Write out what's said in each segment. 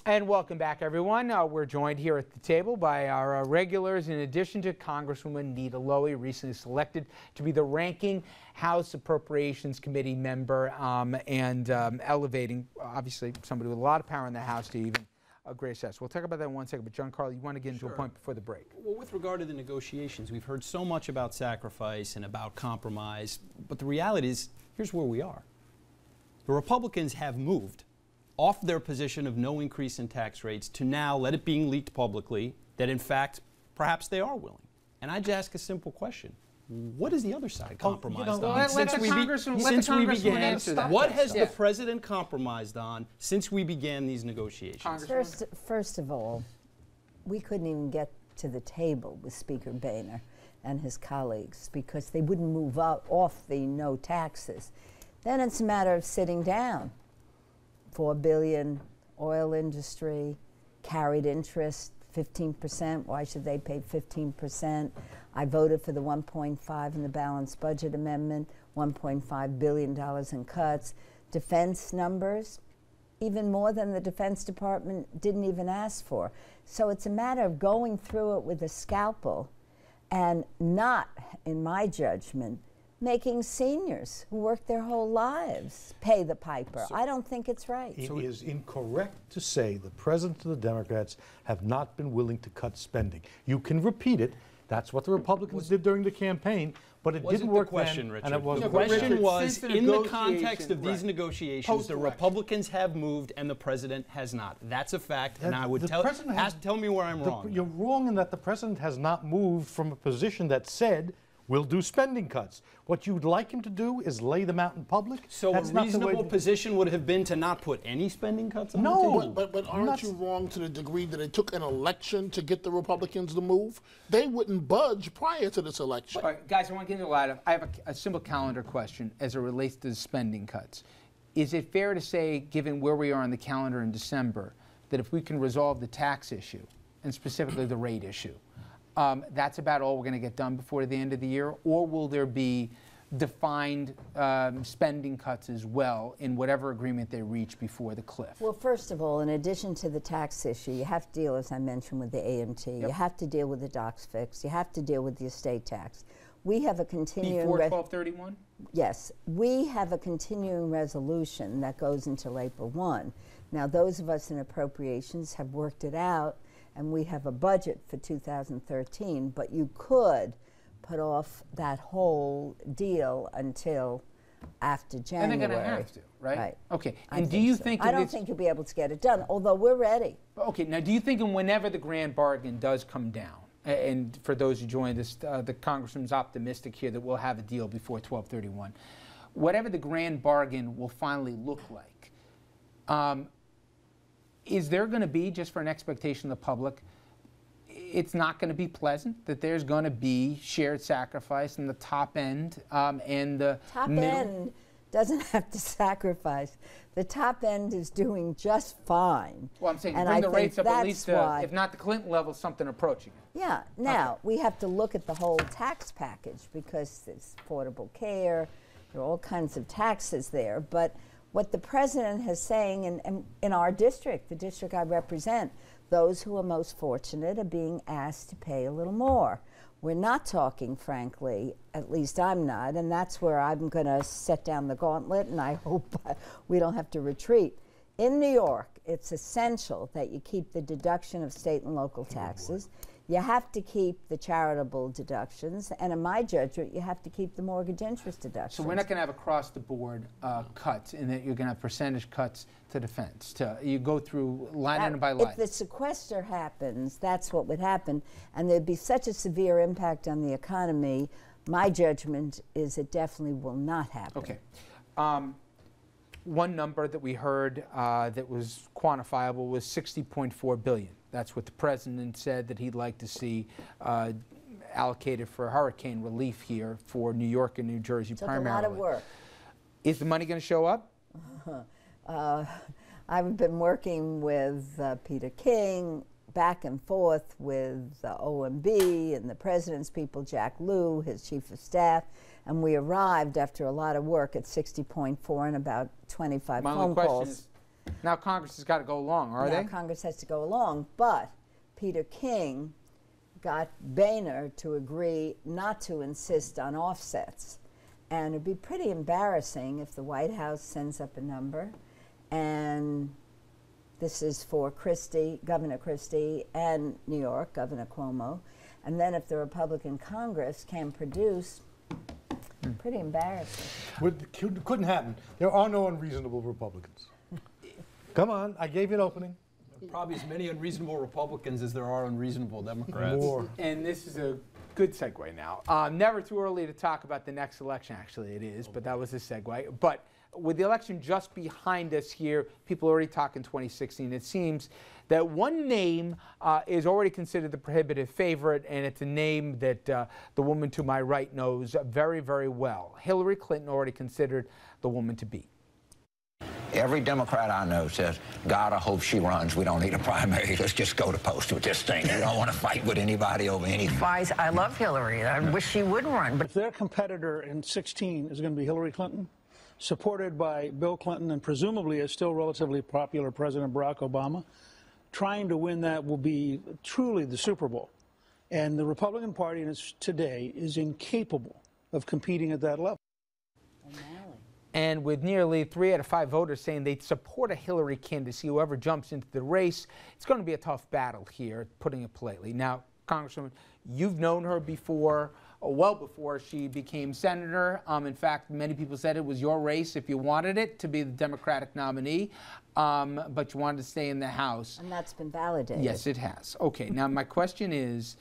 And welcome back, everyone. We're joined here at the table by our regulars, in addition to Congresswoman Nita Lowey, recently selected to be the ranking House Appropriations Committee member, and elevating, obviously, somebody with a lot of power in the House to even a great success. We'll talk about that in 1 second, but Gian-Carlo, you want to get into a point before the break. Well, with regard to the negotiations, we've heard so much about sacrifice and about compromise, but the reality is, here's where we are. The Republicans have moved off their position of no increase in tax rates to now let it being leaked publicly that, in fact, perhaps they are willing. And I just ask a simple question. What is the other side compromised on? Since we began, what has the president compromised on since we began these negotiations? First of all, we couldn't even get to the table with Speaker Boehner and his colleagues because they wouldn't move off the no taxes. Then it's a matter of sitting down. $4 billion oil industry, carried interest, 15%. Why should they pay 15%? I voted for the 1.5 in the balanced budget amendment, $1.5 billion in cuts. Defense numbers, even more than the Defense Department didn't even ask for. So it's a matter of going through it with a scalpel and not, in my judgment, making seniors who work their whole lives pay the piper. I don't think it's right. It is incorrect to say the president and the Democrats have not been willing to cut spending. You can repeat it. That's what the Republicans did during the campaign, but it didn't work then, and it wasn't. The question was, in the context of these negotiations, the Republicans have moved and the president has not. That's a fact, and I would tell me where I'm wrong. You're wrong in that the president has not moved from a position that said, we'll do spending cuts. What you'd like him to do is lay them out in public. So a reasonable position would have been to not put any spending cuts on the table? But aren't you wrong to the degree that it took an election to get the Republicans to move? They wouldn't budge prior to this election. All right, guys, I want to get into a lot of, I have a simple calendar question as it relates to the spending cuts. Is it fair to say, given where we are on the calendar in December, that if we can resolve the tax issue, and specifically the rate issue, that's about all we're going to get done before the end of the year? Or will there be defined spending cuts as well in whatever agreement they reach before the cliff? Well, first of all, in addition to the tax issue, you have to deal, as I mentioned, with the AMT. You have to deal with the docs fix. You have to deal with the estate tax. We have a continuing... Before 12/31? Yes. We have a continuing resolution that goes until April 1. Now, those of us in appropriations have worked it out, and we have a budget for 2013, but you could put off that whole deal until after January. And they're going to have to, right? Right. Okay. And do you think... I don't think you'll be able to get it done, although we're ready. Okay. Now, do you think whenever the grand bargain does come down, and for those who joined us, the Congressman's optimistic here that we'll have a deal before 12/31, whatever the grand bargain will finally look like, is there going to be, just for an expectation of the public, it's not going to be pleasant, that there's going to be shared sacrifice in the top end and the top middle? End doesn't have to sacrifice. The top end is doing just fine. Well, I'm saying and bring I the rates up at least, if not the Clinton level, something approaching it. Yeah. Now, we have to look at the whole tax package because there's affordable care, there are all kinds of taxes there, but what the president is saying, and in our district, the district I represent, those who are most fortunate are being asked to pay a little more. We're not talking, frankly, at least I'm not, and that's where I'm going to set down the gauntlet, and I hope we don't have to retreat. In New York, it's essential that you keep the deduction of state and local taxes. You have to keep the charitable deductions, and in my judgment, you have to keep the mortgage interest deductions. So we're not going to have across-the-board cuts, in that you're going to have percentage cuts to defense. You go through line item by line. If the sequester happens, that's what would happen, and there'd be such a severe impact on the economy. My judgment is it definitely will not happen. Okay. One number that we heard that was quantifiable was $60.4 billion. That's what the president said that he'd like to see allocated for hurricane relief here for New York and New Jersey primarily. Took a lot of work. Is the money going to show up? I've been working with Peter King, back and forth with OMB and the president's people, Jack Lew, his chief of staff, and we arrived after a lot of work at 60.4 and about 25 phone calls. Now Congress has got to go along, are they? Now Congress has to go along, but Peter King got Boehner to agree not to insist on offsets. And it'd be pretty embarrassing if the White House sends up a number, and this is for Christie, Governor Christie, and New York, Governor Cuomo, and then if the Republican Congress can produce, pretty embarrassing. Couldn't happen. There are no unreasonable Republicans. Come on, I gave you an opening. Probably as many unreasonable Republicans as there are unreasonable Democrats. More. And this is a good segue now. Never too early to talk about the next election. Actually, it is, but that was a segue. But with the election just behind us here, people are already talking 2016. It seems that one name is already considered the prohibitive favorite, and it's a name that the woman to my right knows very, very well. Hillary Clinton already considered the woman to beat. Every Democrat I know says, God, I hope she runs. We don't need a primary. Let's just go to post with this thing. We don't want to fight with anybody over anything. I love Hillary. I wish she would run. But if their competitor in 2016 is going to be Hillary Clinton, supported by Bill Clinton and presumably a still relatively popular President Barack Obama, trying to win that will be truly the Super Bowl. And the Republican Party today is incapable of competing at that level. And with nearly 3 out of 5 voters saying they'd support a Hillary candidacy, whoever jumps into the race, it's going to be a tough battle here, putting it politely. Now, Congresswoman, you've known her before, well before she became senator. In fact, many people said it was your race if you wanted it to be the Democratic nominee, but you wanted to stay in the House. And that's been validated. Yes, it has. Okay, now my question is,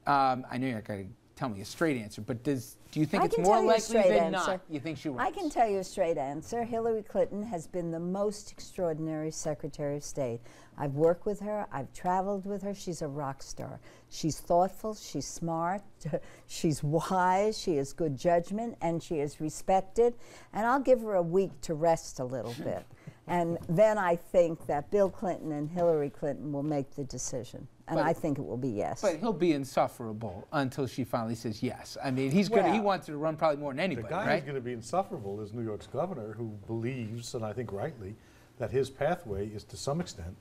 I know you're not going to tell me a straight answer, but do you think it's more likely than not you think she runs? I can tell you a straight answer. Hillary Clinton has been the most extraordinary Secretary of State. I've worked with her. I've traveled with her. She's a rock star. She's thoughtful. She's smart. She's wise. She has good judgment, and she is respected. And I'll give her a week to rest a little bit. And then I think that Bill Clinton and Hillary Clinton will make the decision. And I think it will be yes. But he'll be insufferable until she finally says yes. I mean, he's he wants her to run probably more than anybody, The guy right? who's going to be insufferable is New York's governor, who believes, and I think rightly, that his pathway is to some extent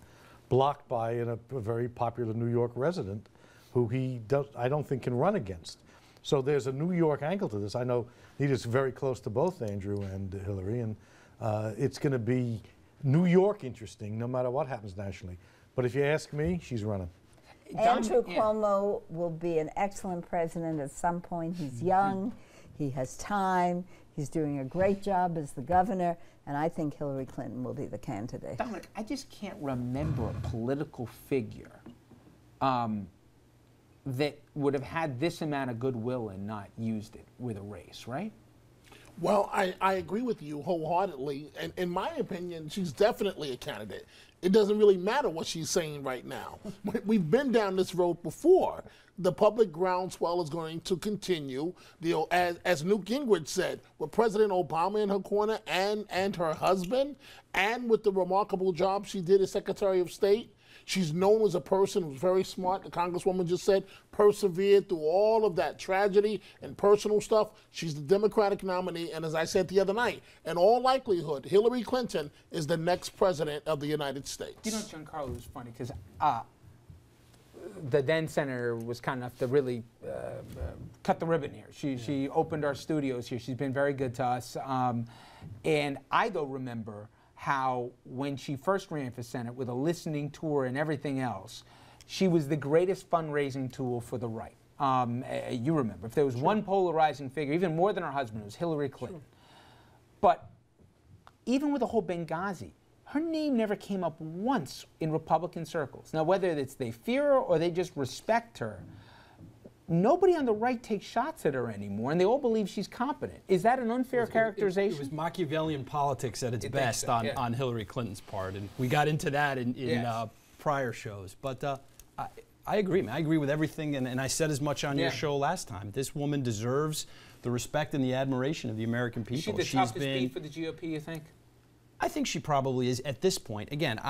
blocked by a very popular New York resident who I don't think can run against. So there's a New York angle to this. I know Nita's very close to both Andrew and Hillary, and it's going to be New York interesting no matter what happens nationally. But if you ask me, she's running. Andrew Cuomo will be an excellent president at some point. He's young, he has time, he's doing a great job as the governor, and I think Hillary Clinton will be the candidate. Dominic, I just can't remember a political figure that would have had this amount of goodwill and not used it with a race, right? Well, I agree with you wholeheartedly. And in my opinion, she's definitely a candidate. It doesn't really matter what she's saying right now. We've been down this road before. The public groundswell is going to continue. As Newt Gingrich said, with President Obama in her corner and her husband, and with the remarkable job she did as Secretary of State, she's known as a person who's very smart. The Congresswoman just said, persevered through all of that tragedy and personal stuff. She's the Democratic nominee, and as I said the other night, in all likelihood, Hillary Clinton is the next president of the United States. You know, Gian-Carlo was funny because the then senator was kind enough to really cut the ribbon here. She opened our studios here. She's been very good to us. And I, though, remember how when she first ran for Senate with a listening tour and everything else, she was the greatest fundraising tool for the right. You remember, if there was one polarizing figure, even more than her husband, it was Hillary Clinton. But even with the whole Benghazi, her name never came up once in Republican circles. Now, whether it's they fear her or they just respect her, nobody on the right takes shots at her anymore, and they all believe she's competent. Is that an unfair characterization? It was Machiavellian politics at its best on Hillary Clinton's part, and we got into that in prior shows. But I agree, man. I agree with everything, and I said as much on your show last time. This woman deserves the respect and the admiration of the American people. Is she the toughest beat for the GOP, you think? I think she probably is at this point. Again,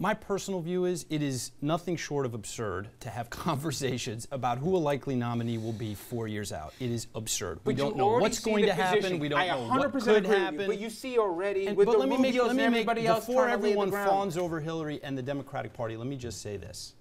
My personal view is it is nothing short of absurd to have conversations about who a likely nominee will be 4 years out. It is absurd. We don't know what's going to happen. We don't know what could happen. But you see already And, with but the let me make, Rubios let me and make everybody else before trying to lay the everyone ground. fawns over Hillary and the Democratic Party, let me just say this.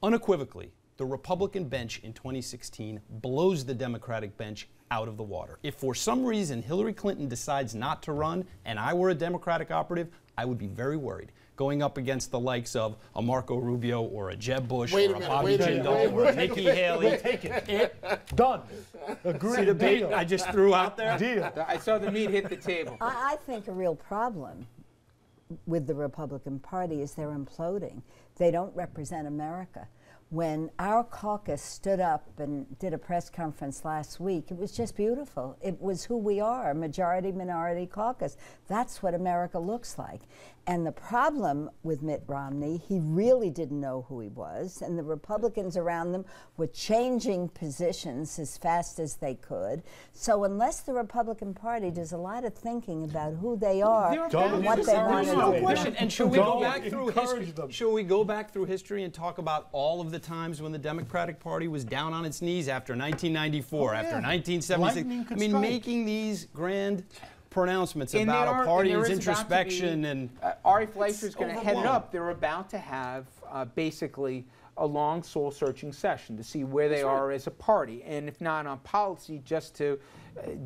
Unequivocally, the Republican bench in 2016 blows the Democratic bench out of the water. If for some reason Hillary Clinton decides not to run and I were a Democratic operative, I would be very worried. Going up against the likes of a Marco Rubio or a Jeb Bush Wait a or a minute, Bobby wait a minute, Jindal or a Nikki Haley. We'll take it. Done. Agreed. See the bait Deal. I just threw out there? Deal. I saw the meat hit the table. I think a real problem with the Republican Party is they're imploding. They don't represent America. When our caucus stood up and did a press conference last week, it was just beautiful. It was who we are, a majority-minority caucus. That's what America looks like. And the problem with Mitt Romney, he really didn't know who he was, and the Republicans around them were changing positions as fast as they could. So unless the Republican Party does a lot of thinking about who they are and what they want to No do. question. And should we go Don't back through encourage history? them. Should we go back through history and talk about all of the times when the Democratic Party was down on its knees after 1994, after 1976? Lightning could I mean, strike. making these grand pronouncements And about there a are- party and and there its is about to introspection be- and Ari Fleischer's going to head it overblown. up. They're about to have basically a long soul-searching session to see where they are as a party, and if not on policy, just to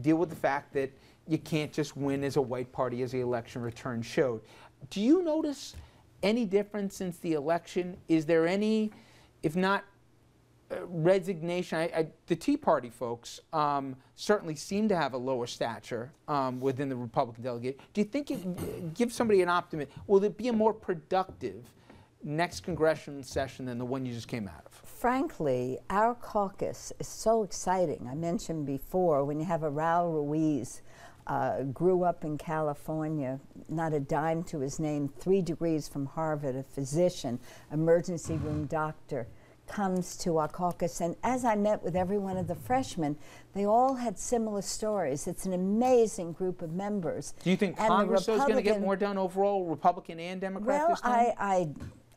deal with the fact that you can't just win as a white party, as the election return showed. Do you notice any difference since the election? Is there any, if not resignation? The Tea Party folks certainly seem to have a lower stature within the Republican delegate. Do you think it gives somebody an optimism? Will it be a more productive next congressional session than the one you just came out of? Frankly, our caucus is so exciting. I mentioned before, when you have a Raul Ruiz, grew up in California, not a dime to his name, 3 degrees from Harvard, a physician, emergency room doctor, comes to our caucus, and as I met with every one of the freshmen, they all had similar stories. It's an amazing group of members. Do you think And the Congress is going to get Republican- more done overall, Republican and Democrat Well, this time? I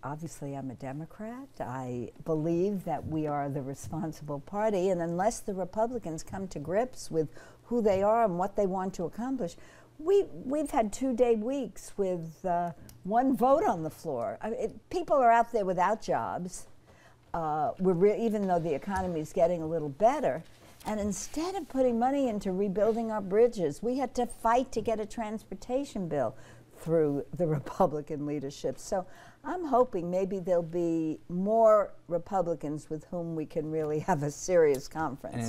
obviously I'm a Democrat. I believe that we are the responsible party, and unless the Republicans come to grips with who they are and what they want to accomplish, we've had 2-day weeks with 1 vote on the floor. People are out there without jobs. Even though the economy is getting a little better, and instead of putting money into rebuilding our bridges, we had to fight to get a transportation bill through the Republican leadership. So I'm hoping maybe there'll be more Republicans with whom we can really have a serious conference. And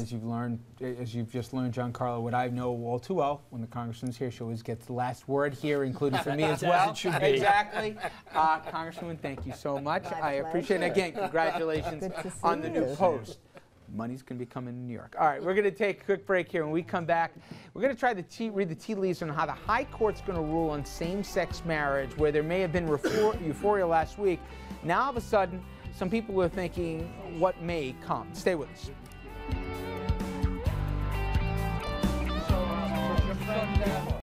as you've just learned, Gian-Carlo, what I know all too well, when the congressman's here, she always gets the last word here, including for me as well. As it should be. Exactly. Congresswoman, thank you so much. I appreciate it. Again, congratulations Good to see on the new you. post. Money's going to be coming to New York. All right, we're going to take a quick break here. When we come back, we're going to try to read the tea leaves on how the High Court's going to rule on same-sex marriage, where there may have been euphoria last week. Now, all of a sudden, some people are thinking what may come. Stay with us. So, your friend,